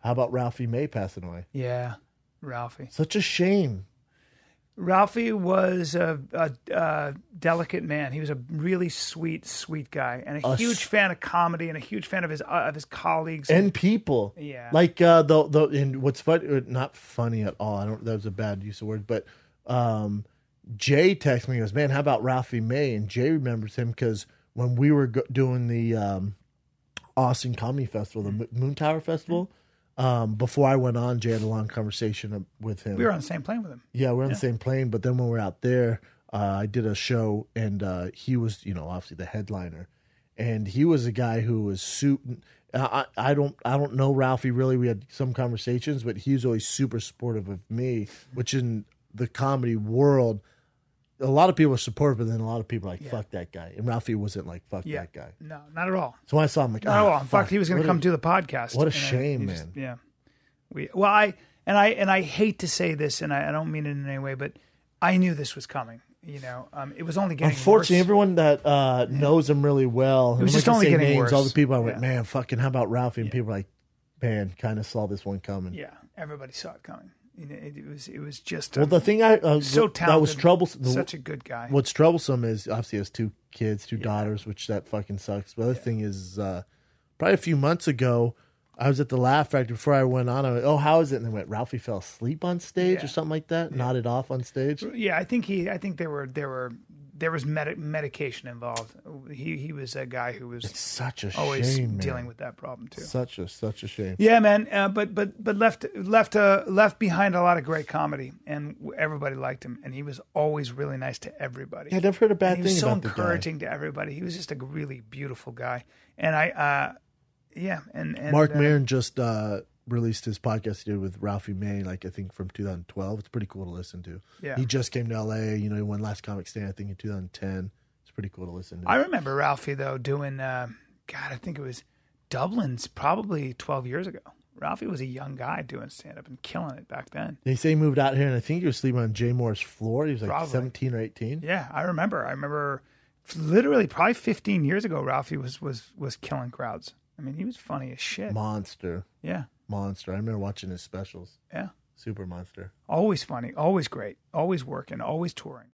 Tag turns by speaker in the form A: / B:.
A: How about Ralphie May passing away?
B: Yeah, Ralphie.
A: Such a shame.
B: Ralphie was a delicate man. He was a really sweet guy, and a huge fan of comedy, and a huge fan of his colleagues
A: and people.
B: Yeah,
A: like and what's funny, not funny at all. That was a bad use of words, but Jay texted me and goes, "Man, how about Ralphie May?" And Jay remembers him because when we were doing the Austin Comedy Festival, the Moon Tower Festival. Before I went on, Jay had a long conversation with him.
B: We were on the same plane with him.
A: Yeah, we were on the same plane. But then when we were out there, I did a show, and he was, obviously the headliner, and he was a guy who was I don't know Ralphie really. We had some conversations, but he was always super supportive of me, which in the comedy world, a lot of people are supportive, but then a lot of people are like, fuck that guy. And Ralphie wasn't like, fuck that guy.
B: No, not at all.
A: So when I saw him, like,
B: not at all. In fact, he was going to come do the podcast.
A: What a shame, man.
B: I hate to say this, and I don't mean it in any way, but I knew this was coming. It was only getting
A: Unfortunately,
B: worse.
A: Everyone that knows him really well,
B: it was just only getting worse.
A: All the people I went, man, fucking, how about Ralphie? And people are like, man, kind of saw this one coming.
B: Yeah, everybody saw it coming. It was just
A: the thing
B: so talented,
A: that was troublesome.
B: Such a good guy.
A: What's troublesome is obviously he has two kids, two daughters, which that fucking sucks. But the other thing is, probably a few months ago, I was at the Laugh Factory before I went on. I went, oh, how is it? And they went, Ralphie fell asleep on stage or something like that, nodded off on stage.
B: Yeah, I think there was medication involved. He was a guy who was
A: such a
B: always
A: shame,
B: dealing with that problem too.
A: Such a shame.
B: Yeah, man. But left behind a lot of great comedy, and everybody liked him, and he was always really nice to everybody.
A: Yeah, I never heard a bad thing about the guy.
B: He was so encouraging to everybody. He was just a really beautiful guy, and and
A: Mark Maron just released his podcast he did with Ralphie May, like I think from 2012. It's pretty cool to listen to.
B: Yeah.
A: He just came to LA, he won Last Comic Stand, I think in 2010. It's pretty cool to listen to.
B: I remember Ralphie though doing I think it was Dublin's probably 12 years ago. Ralphie was a young guy doing stand-up and killing it back then.
A: They say he moved out here, and I think he was sleeping on Jay Moore's floor. He was like probably 17 or 18.
B: Yeah, I remember literally probably 15 years ago, Ralphie was killing crowds. I mean, he was funny as shit.
A: Monster.
B: Yeah.
A: Monster. I remember watching his specials.
B: Yeah.
A: Super monster.
B: Always funny. Always great. Always working. Always touring.